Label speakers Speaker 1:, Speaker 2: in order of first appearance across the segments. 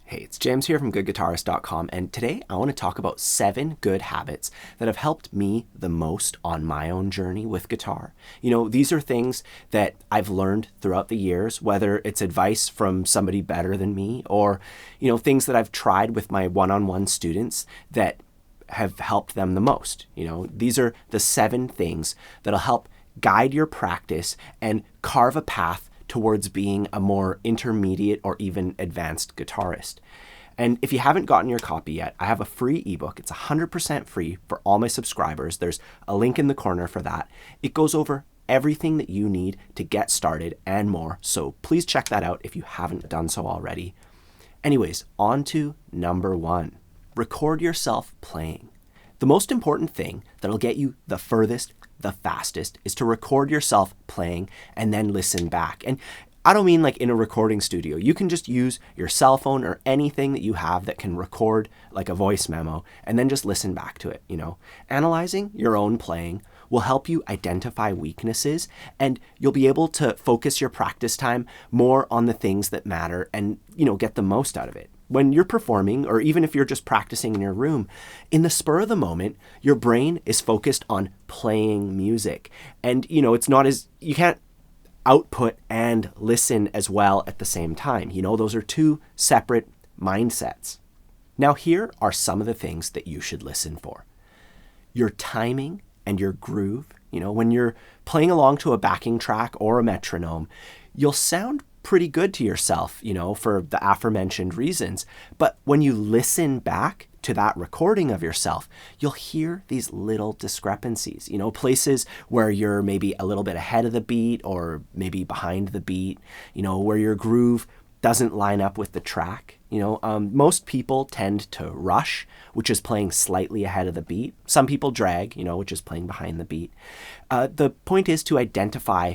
Speaker 1: Hey, it's James here from goodguitarist.com, and today I want to talk about 7 good habits that have helped me the most on my own journey with guitar. These are things that I've learned throughout the years, whether it's advice from somebody better than me or, things that I've tried with my one-on-one students that have helped them the most. These are the 7 things that'll help guide your practice and carve a path towards being a more intermediate or even advanced guitarist. And if you haven't gotten your copy yet, I have a free ebook. It's 100% free for all my subscribers. There's a link in the corner for that. It goes over everything that you need to get started and more. So please check that out if you haven't done so already. Anyways, on to number 1. Record yourself playing. The most important thing that'll get you the furthest, the fastest, is to record yourself playing and then listen back. And I don't mean like in a recording studio. You can just use your cell phone or anything that you have that can record like a voice memo and then just listen back to it. Analyzing your own playing will help you identify weaknesses, and you'll be able to focus your practice time more on the things that matter and, get the most out of it. When you're performing, or even if you're just practicing in your room, in the spur of the moment, your brain is focused on playing music. And, it's not as, you can't output and listen as well at the same time. Those are 2 separate mindsets. Now, here are some of the things that you should listen for. Your timing and your groove. When you're playing along to a backing track or a metronome, you'll sound pretty good to yourself, for the aforementioned reasons. But when you listen back to that recording of yourself, you'll hear these little discrepancies, places where you're maybe a little bit ahead of the beat or maybe behind the beat, where your groove doesn't line up with the track. Most people tend to rush, which is playing slightly ahead of the beat. Some people drag, which is playing behind the beat. The point is to identify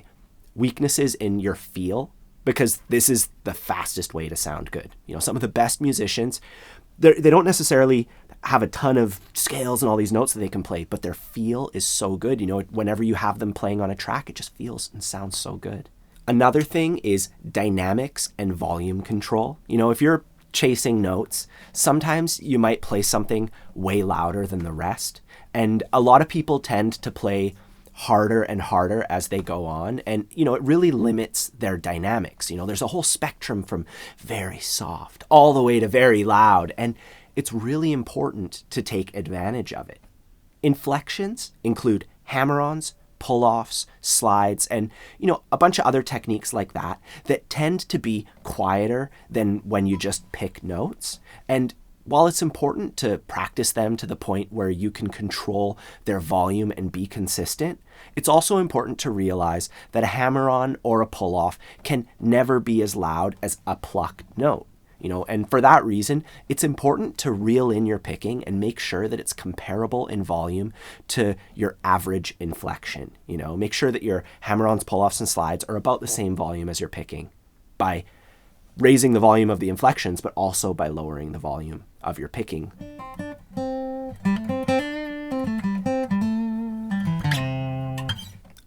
Speaker 1: weaknesses in your feel, because this is the fastest way to sound good. Some of the best musicians, they don't necessarily have a ton of scales and all these notes that they can play, but their feel is so good. Whenever you have them playing on a track, it just feels and sounds so good. Another thing is dynamics and volume control. If you're chasing notes, sometimes you might play something way louder than the rest. And a lot of people tend to play harder and harder as they go on. And, it really limits their dynamics. There's a whole spectrum from very soft all the way to very loud. And it's really important to take advantage of it. Inflections include hammer-ons, pull-offs, slides, and, a bunch of other techniques like that tend to be quieter than when you just pick notes. And while it's important to practice them to the point where you can control their volume and be consistent, it's also important to realize that a hammer-on or a pull-off can never be as loud as a plucked note. And for that reason, it's important to reel in your picking and make sure that it's comparable in volume to your average inflection. Make sure that your hammer-ons, pull-offs, and slides are about the same volume as your picking by raising the volume of the inflections, but also by lowering the volume of your picking.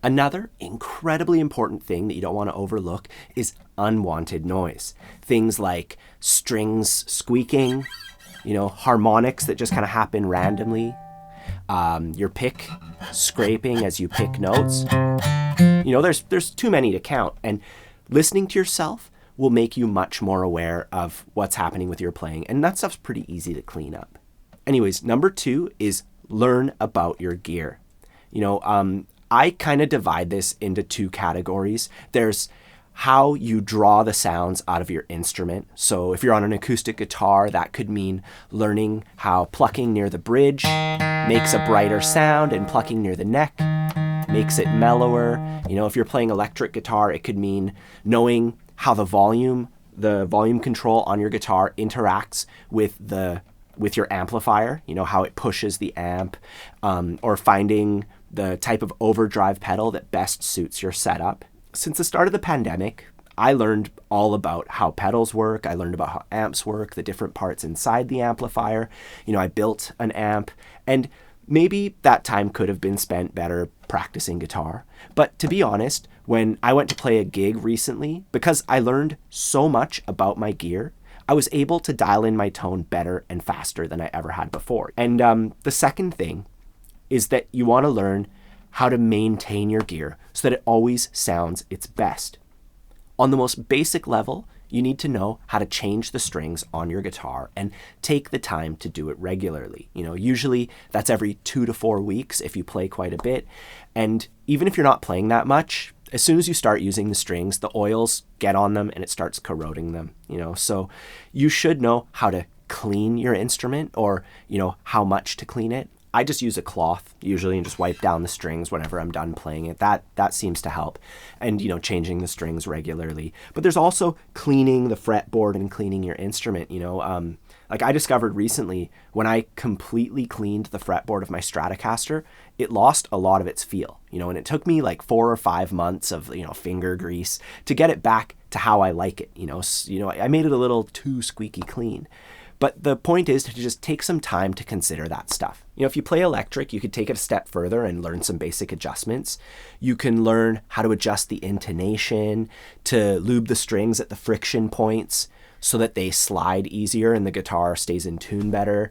Speaker 1: Another incredibly important thing that you don't want to overlook is unwanted noise. Things like strings squeaking, harmonics that just kind of happen randomly, your pick scraping as you pick notes. There's too many to count, and listening to yourself will make you much more aware of what's happening with your playing, and that stuff's pretty easy to clean up. Anyways, number 2 is learn about your gear. I kind of divide this into 2 categories. There's how you draw the sounds out of your instrument. So if you're on an acoustic guitar, that could mean learning how plucking near the bridge makes a brighter sound and plucking near the neck makes it mellower. If you're playing electric guitar, it could mean knowing how the volume control on your guitar interacts with your amplifier, how it pushes the amp, or finding the type of overdrive pedal that best suits your setup. Since the start of the pandemic, I learned all about how pedals work. I learned about how amps work, the different parts inside the amplifier. I built an amp, and maybe that time could have been spent better practicing guitar. But to be honest, when I went to play a gig recently, because I learned so much about my gear, I was able to dial in my tone better and faster than I ever had before. And the second thing is that you want to learn how to maintain your gear so that it always sounds its best. On the most basic level, you need to know how to change the strings on your guitar and take the time to do it regularly. Usually that's every 2 to 4 weeks if you play quite a bit. And even if you're not playing that much, as soon as you start using the strings, the oils get on them and it starts corroding them, So you should know how to clean your instrument, or, how much to clean it. I just use a cloth usually and just wipe down the strings whenever I'm done playing it. That seems to help. And, changing the strings regularly. But there's also cleaning the fretboard and cleaning your instrument, Like I discovered recently, when I completely cleaned the fretboard of my Stratocaster, it lost a lot of its feel, and it took me like 4 or 5 months of, finger grease to get it back to how I like it, I made it a little too squeaky clean. But the point is to just take some time to consider that stuff. If you play electric, you could take it a step further and learn some basic adjustments. You can learn how to adjust the intonation, to lube the strings at the friction points so that they slide easier and the guitar stays in tune better.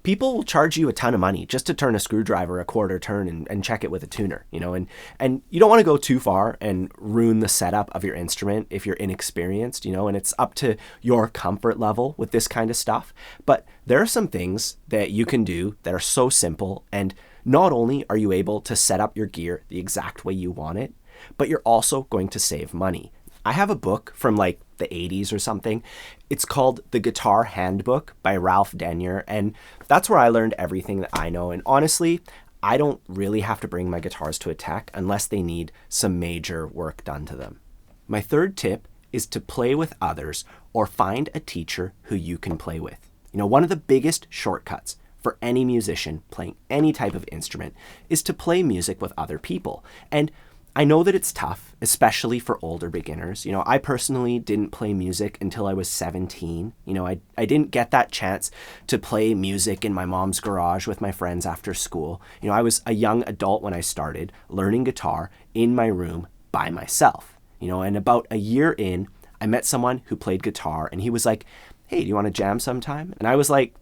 Speaker 1: People will charge you a ton of money just to turn a screwdriver a quarter turn and check it with a tuner, and you don't want to go too far and ruin the setup of your instrument if you're inexperienced, and it's up to your comfort level with this kind of stuff. But there are some things that you can do that are so simple, and not only are you able to set up your gear the exact way you want it, but you're also going to save money. I have a book from like the 80s or something. It's called The Guitar Handbook by Ralph Denier, and that's where I learned everything that I know. And honestly, I don't really have to bring my guitars to a tech unless they need some major work done to them. My third tip is to play with others or find a teacher who you can play with. One of the biggest shortcuts for any musician playing any type of instrument is to play music with other people. And I know that it's tough, especially for older beginners. I personally didn't play music until I was 17. I didn't get that chance to play music in my mom's garage with my friends after school. I was a young adult when I started learning guitar in my room by myself. And about a year in, I met someone who played guitar, and he was like, "Hey, do you want to jam sometime?" And I was like,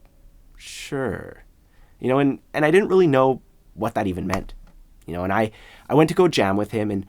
Speaker 1: "Sure." And I didn't really know what that even meant. And I went to go jam with him, and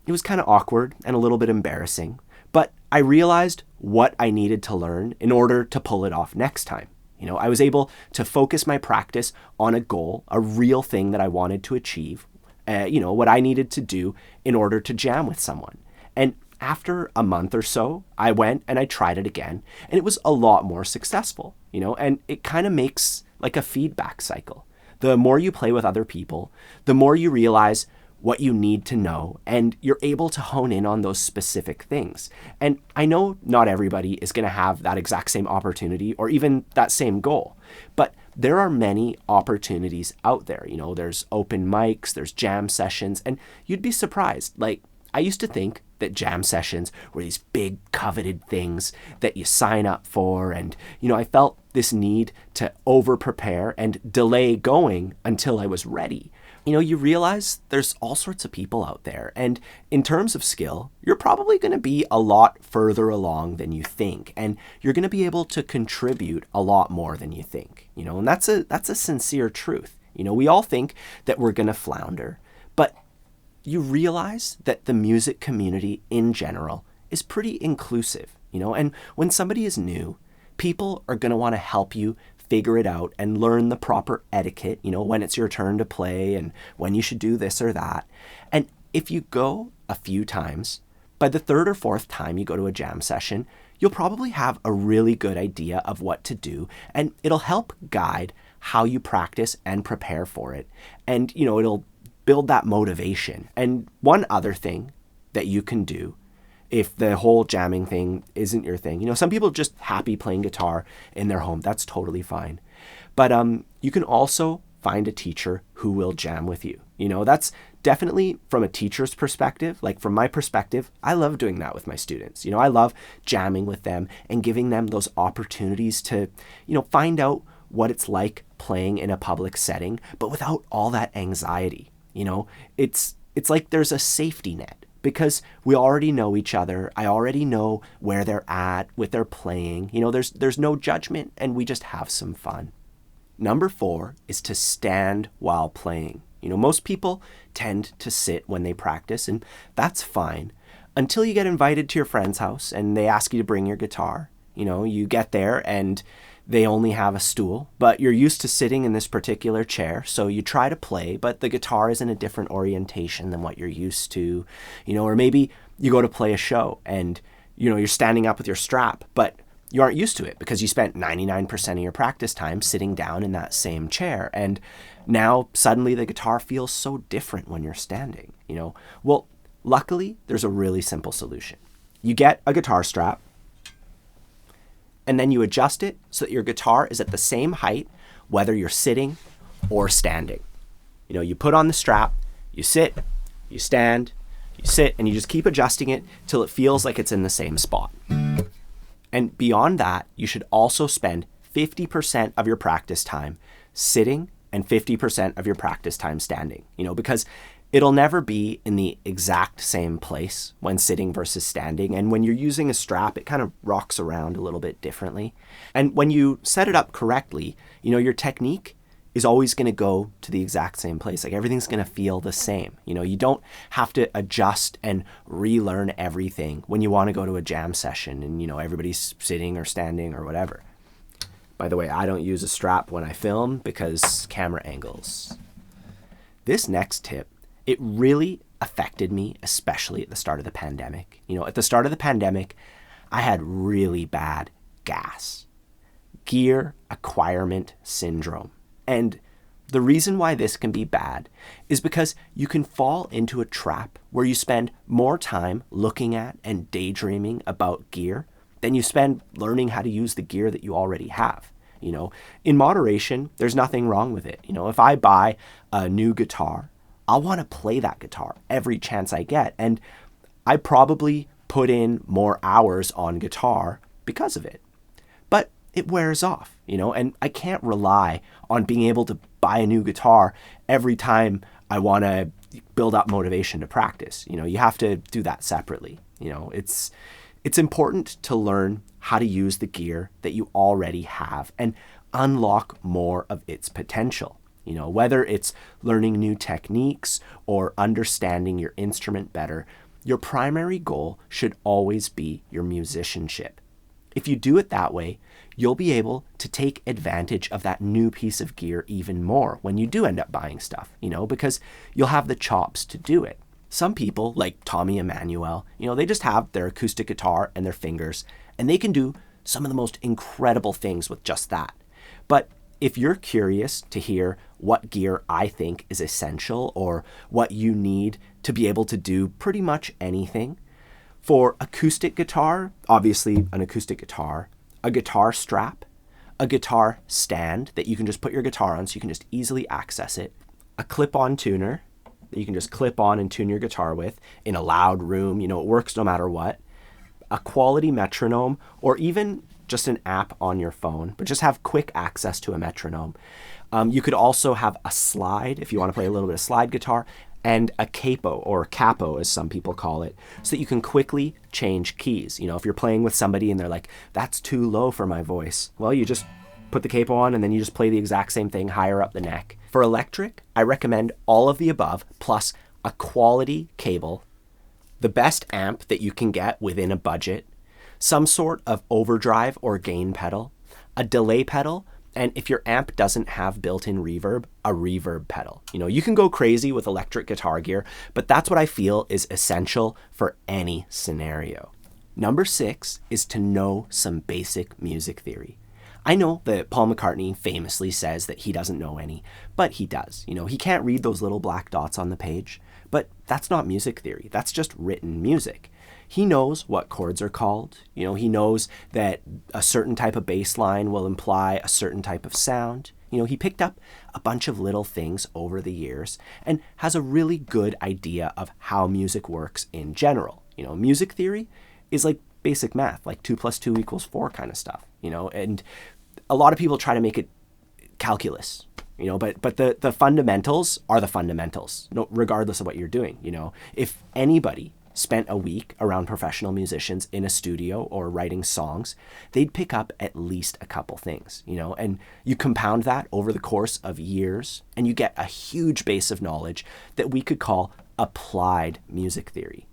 Speaker 1: it was kind of awkward and a little bit embarrassing, but I realized what I needed to learn in order to pull it off next time. I was able to focus my practice on a goal, a real thing that I wanted to achieve, what I needed to do in order to jam with someone. And after a month or so, I went and I tried it again, and it was a lot more successful, and it kind of makes like a feedback cycle. The more you play with other people, the more you realize what you need to know, and you're able to hone in on those specific things. And I know not everybody is going to have that exact same opportunity or even that same goal, but there are many opportunities out there. There's open mics, there's jam sessions, and you'd be surprised. Like, I used to think that jam sessions were these big coveted things that you sign up for. And, I felt this need to over prepare and delay going until I was ready. You realize there's all sorts of people out there. And in terms of skill, you're probably going to be a lot further along than you think. And you're going to be able to contribute a lot more than you think. And that's a sincere truth. We all think that we're going to flounder, but you realize that the music community in general is pretty inclusive, and when somebody is new, people are going to want to help you figure it out and learn the proper etiquette, when it's your turn to play and when you should do this or that. And if you go a few times, by the third or fourth time you go to a jam session, you'll probably have a really good idea of what to do, and it'll help guide how you practice and prepare for it. And, it'll build that motivation. And one other thing that you can do if the whole jamming thing isn't your thing, some people are just happy playing guitar in their home. That's totally fine. But you can also find a teacher who will jam with you. That's definitely from a teacher's perspective. Like from my perspective, I love doing that with my students. I love jamming with them and giving them those opportunities to, find out what it's like playing in a public setting, but without all that anxiety. It's like there's a safety net because we already know each other. I already know where they're at with their playing. There's no judgment, and we just have some fun. Number 4 is to stand while playing. Most people tend to sit when they practice, and that's fine until you get invited to your friend's house and they ask you to bring your guitar. You get there and they only have a stool, but you're used to sitting in this particular chair, so you try to play, but the guitar is in a different orientation than what you're used to. Or maybe you go to play a show and you're standing up with your strap, but you aren't used to it because you spent 99% of your practice time sitting down in that same chair, and now suddenly the guitar feels so different when you're standing. Well, luckily there's a really simple solution. You get a guitar strap, and then you adjust it so that your guitar is at the same height whether you're sitting or standing. You put on the strap, you sit, you stand, you sit, and you just keep adjusting it till it feels like it's in the same spot. And beyond that, you should also spend 50% of your practice time sitting and 50% of your practice time standing, because it'll never be in the exact same place when sitting versus standing. And when you're using a strap, it kind of rocks around a little bit differently. And when you set it up correctly, your technique is always going to go to the exact same place. Like everything's going to feel the same. You don't have to adjust and relearn everything when you want to go to a jam session and, everybody's sitting or standing or whatever. By the way, I don't use a strap when I film because camera angles. This next tip, it really affected me, especially at the start of the pandemic. At the start of the pandemic, I had really bad GAS, gear acquirement syndrome. And the reason why this can be bad is because you can fall into a trap where you spend more time looking at and daydreaming about gear than you spend learning how to use the gear that you already have. In moderation, there's nothing wrong with it. If I buy a new guitar, I'll want to play that guitar every chance I get. And I probably put in more hours on guitar because of it. But it wears off, and I can't rely on being able to buy a new guitar every time I want to build up motivation to practice. You have to do that separately. It's important to learn how to use the gear that you already have and unlock more of its potential. Whether it's learning new techniques or understanding your instrument better, your primary goal should always be your musicianship. If you do it that way, you'll be able to take advantage of that new piece of gear even more when you do end up buying stuff, because you'll have the chops to do it. Some people, like Tommy Emmanuel, they just have their acoustic guitar and their fingers, and they can do some of the most incredible things with just that. But if you're curious to hear what gear I think is essential or what you need to be able to do pretty much anything, for acoustic guitar, obviously an acoustic guitar, a guitar strap, a guitar stand that you can just put your guitar on so you can just easily access it, a clip-on tuner that you can just clip on and tune your guitar with in a loud room, it works no matter what, a quality metronome, or even just an app on your phone, but just have quick access to a metronome. You could also have a slide if you want to play a little bit of slide guitar, and a capo, or capo as some people call it, so that you can quickly change keys. If you're playing with somebody and they're like, that's too low for my voice, well, you just put the capo on and then you just play the exact same thing higher up the neck. For electric, I recommend all of the above plus a quality cable, the best amp that you can get within a budget, some sort of overdrive or gain pedal, a delay pedal, and if your amp doesn't have built-in reverb, a reverb pedal. You can go crazy with electric guitar gear, but that's what I feel is essential for any scenario. Number 6 is to know some basic music theory. I know that Paul McCartney famously says that he doesn't know any, but he does. He can't read those little black dots on the page, but that's not music theory. That's just written music. He knows what chords are called. He knows that a certain type of bass line will imply a certain type of sound. He picked up a bunch of little things over the years and has a really good idea of how music works in general. Music theory is like basic math, like 2 + 2 = 4 kind of stuff, and a lot of people try to make it calculus, but the fundamentals are the fundamentals, regardless of what you're doing. If anybody spent a week around professional musicians in a studio or writing songs, they'd pick up at least a couple things, and you compound that over the course of years and you get a huge base of knowledge that we could call applied music theory.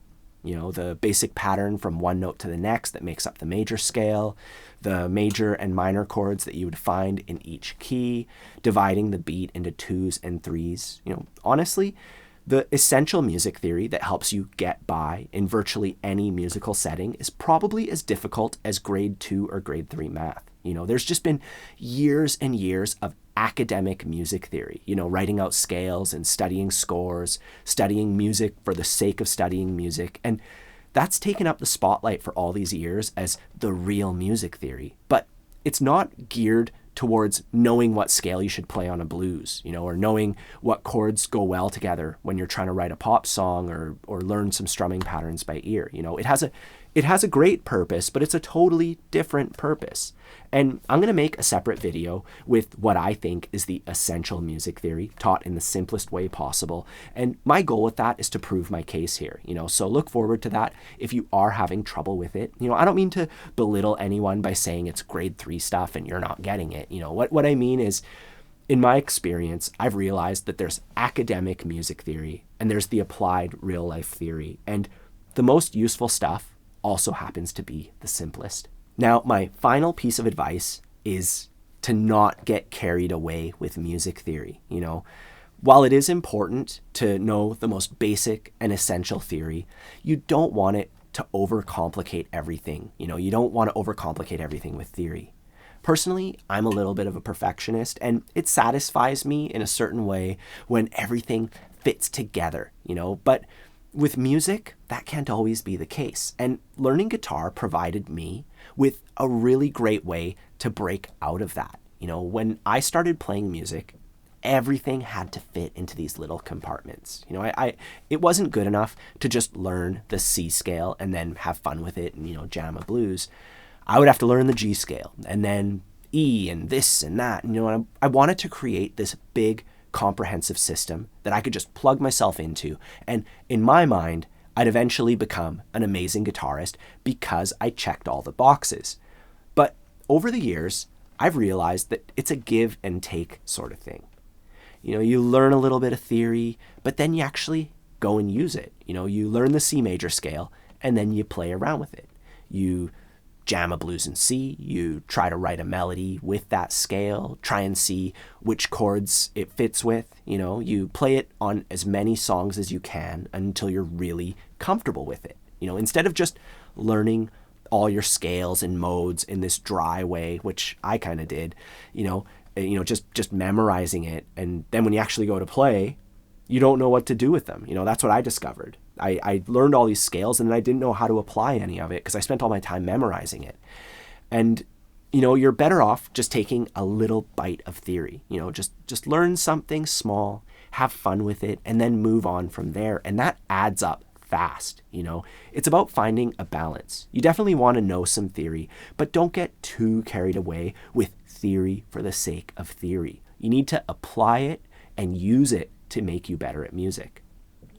Speaker 1: The basic pattern from one note to the next that makes up the major scale, the major and minor chords that you would find in each key, dividing the beat into twos and threes. Honestly, the essential music theory that helps you get by in virtually any musical setting is probably as difficult as grade 2 or grade 3 math. There's just been years and years of academic music theory, writing out scales and studying scores, studying music for the sake of studying music. And that's taken up the spotlight for all these years as the real music theory. But it's not geared towards knowing what scale you should play on a blues, or knowing what chords go well together when you're trying to write a pop song or learn some strumming patterns by ear. It has a great purpose, but it's a totally different purpose. And I'm going to make a separate video with what I think is the essential music theory taught in the simplest way possible. And my goal with that is to prove my case here, so look forward to that if you are having trouble with it. I don't mean to belittle anyone by saying it's grade 3 stuff and you're not getting it. What I mean is, in my experience, I've realized that there's academic music theory and there's the applied real life theory. And the most useful stuff also happens to be the simplest. Now, my final piece of advice is to not get carried away with music theory. While it is important to know the most basic and essential theory, you don't want it to overcomplicate everything. You don't want to overcomplicate everything with theory. Personally, I'm a little bit of a perfectionist, and it satisfies me in a certain way when everything fits together, but with music, that can't always be the case. And learning guitar provided me with a really great way to break out of that. When I started playing music, everything had to fit into these little compartments. It wasn't good enough to just learn the C scale and then have fun with it and, jam a blues. I would have to learn the G scale and then E and this and that. I wanted to create this big comprehensive system that I could just plug myself into. And in my mind, I'd eventually become an amazing guitarist because I checked all the boxes. But over the years, I've realized that it's a give and take sort of thing. You learn a little bit of theory, but then you actually go and use it. You learn the C major scale and then you play around with it. You jam a blues in C, you try to write a melody with that scale, try and see which chords it fits with, you play it on as many songs as you can until you're really comfortable with it. Instead of just learning all your scales and modes in this dry way, which I kind of did, just memorizing it. And then when you actually go to play, you don't know what to do with them. That's what I discovered. I learned all these scales and then I didn't know how to apply any of it because I spent all my time memorizing it. And, you're better off just taking a little bite of theory, just learn something small, have fun with it, and then move on from there. And that adds up fast. It's about finding a balance. You definitely want to know some theory, but don't get too carried away with theory for the sake of theory. You need to apply it and use it to make you better at music.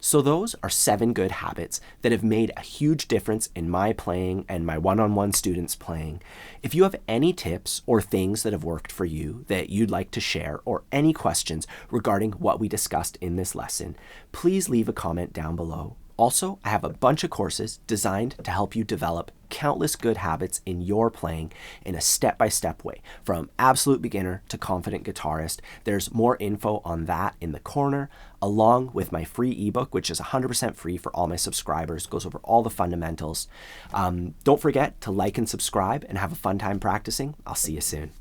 Speaker 1: So those are 7 good habits that have made a huge difference in my playing and my one-on-one students' playing. If you have any tips or things that have worked for you that you'd like to share, or any questions regarding what we discussed in this lesson, please leave a comment down below. Also, I have a bunch of courses designed to help you develop countless good habits in your playing in a step-by-step way, from absolute beginner to confident guitarist. There's more info on that in the corner, along with my free ebook, which is 100% free for all my subscribers, goes over all the fundamentals. Don't forget to like and subscribe and have a fun time practicing. I'll see you soon.